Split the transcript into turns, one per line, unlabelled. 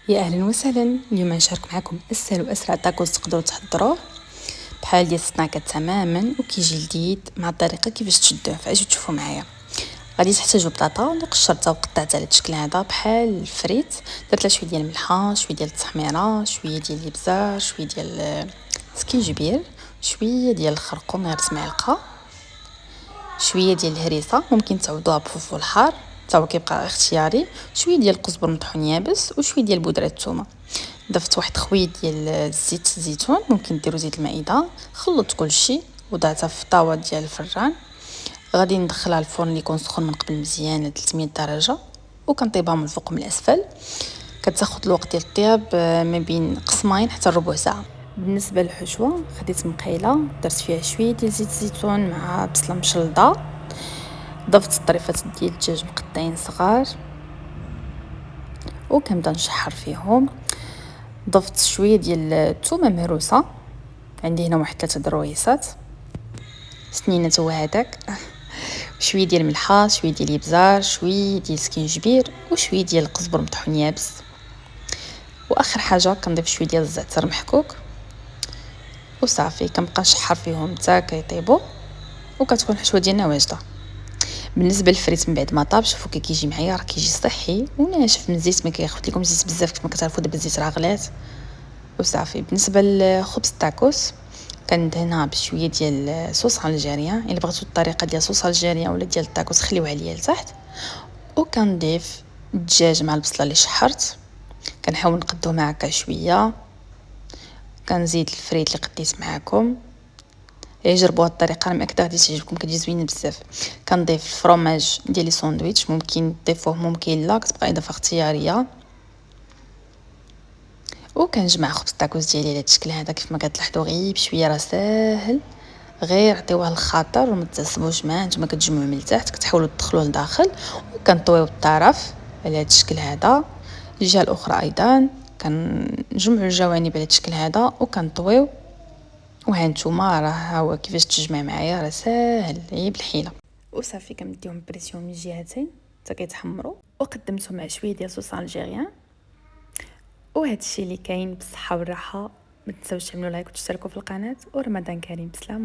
يا اهلا وسهلا. اليوم نشارك معكم اسهل واسرع تاكوز تقدروا تحضروه بحال ديال السناكات تماما وكيجي جديد مع الطريقه كيفاش تشدوه. فاجوا تشوفوا معايا. غادي تحتاجوا بطاطا اللي قشرتها وقطعتها على الشكل هذا بحال الفريت. درت لها شويه ديال الملحه، شويه ديال التحميره، شويه ديال الابزار، شويه ديال سكينجبير، شويه ديال الخرقوم غير معلقه، شويه ديال الهريسه ممكن تعوضوها بفلفل حار حتى هو كيبقى اختياري، شويه ديال القزبر مطحون يابس وشويه ديال بودره الثومه. ضفت واحد خويط ديال زيت الزيتون، ممكن ديروا زيت المائده. خلطت كلشي وضعتها في الطاوه ديال الفران. غادي ندخلها الفرن اللي يكون سخون من قبل مزيان ل 300 درجه وكنطيبها من الفوق ومن الاسفل. كتاخذ الوقت ديال الطياب ما بين قسمين حتى ربع ساعه. بالنسبه للحشوه خديت مقيله درت فيها شويه ديال زيت الزيتون مع بصله مشلضه. ضفت طريفات ديال الدجاج مقطعين صغار وكنبدا نشحر فيهم. ضفت شويه ديال الثومه مهروسه، عندي هنا واحد 3 درويسات سنينات هو هذاك. شويه ديال الملحه، شويه ديال الابزار، شويه ديال السكينجبير وشويه ديال القزبر مطحون يابس. واخر حاجه كنضيف شويه ديال الزعتر محكوك وصافي. كنبقى نشحر فيهم حتى كيطيبوا وكتكون الحشوه ديالنا واجده. بالنسبه للفريت من بعد ما طاب شوفوا كيجي معايا، راه كيجي صحي وناشف من الزيت، ما كياخذ لكم زيت بزاف كما كتعرفوا دابا الزيت راه غلات وصافي. بالنسبه للخبز التاكوس كندهنها بشويه ديال صوص الجيريان، الا بغيتوا الطريقه ديال صوص الجيريان ولا ديال التاكوس خليوها عليا لتحت. وكنضيف الدجاج مع البصله اللي شحرت، كنحاول نقدوه مع هكا شويه. كنزيد الفريت اللي قديت معاكم. جربوا هاد الطريقه راه مأكده غادي تعجبكم، كتجي زوينه بزاف. كنضيف الفرomاج ديال لي ساندويتش، ممكن تضيفوه ممكن لا، كتبقى اضافه اختياريه. وكنجمع خبز التاكوز ديالي على هاد الشكل هذا كيف ما كتلاحظوا، غير بشويه راه ساهل. غير عطيوه الخاطر وما تعصبوش معاه. نتوما كتجمعوا من التحت كتحاولوا تدخلوه لداخل وكنطويو الطرف على هاد الشكل هذا. الجهه الاخرى ايضا كنجمعوا الجوانب على هاد الشكل هذا وكنطويو. وها نتوما راه هو كيفاش تجمع معايا، راه ساهل غير بالحيله. وصافي كنديهم بريسيون من الجهتين حتى كيتحمروا. وقدمتهم مع شويه ديال صوص الجيريان. وهذا الشيء اللي كاين بالصحه والراحه. ما تنساوش تعملوا لايك وتشتركوا في القناه، ورمضان كريم بسلامه.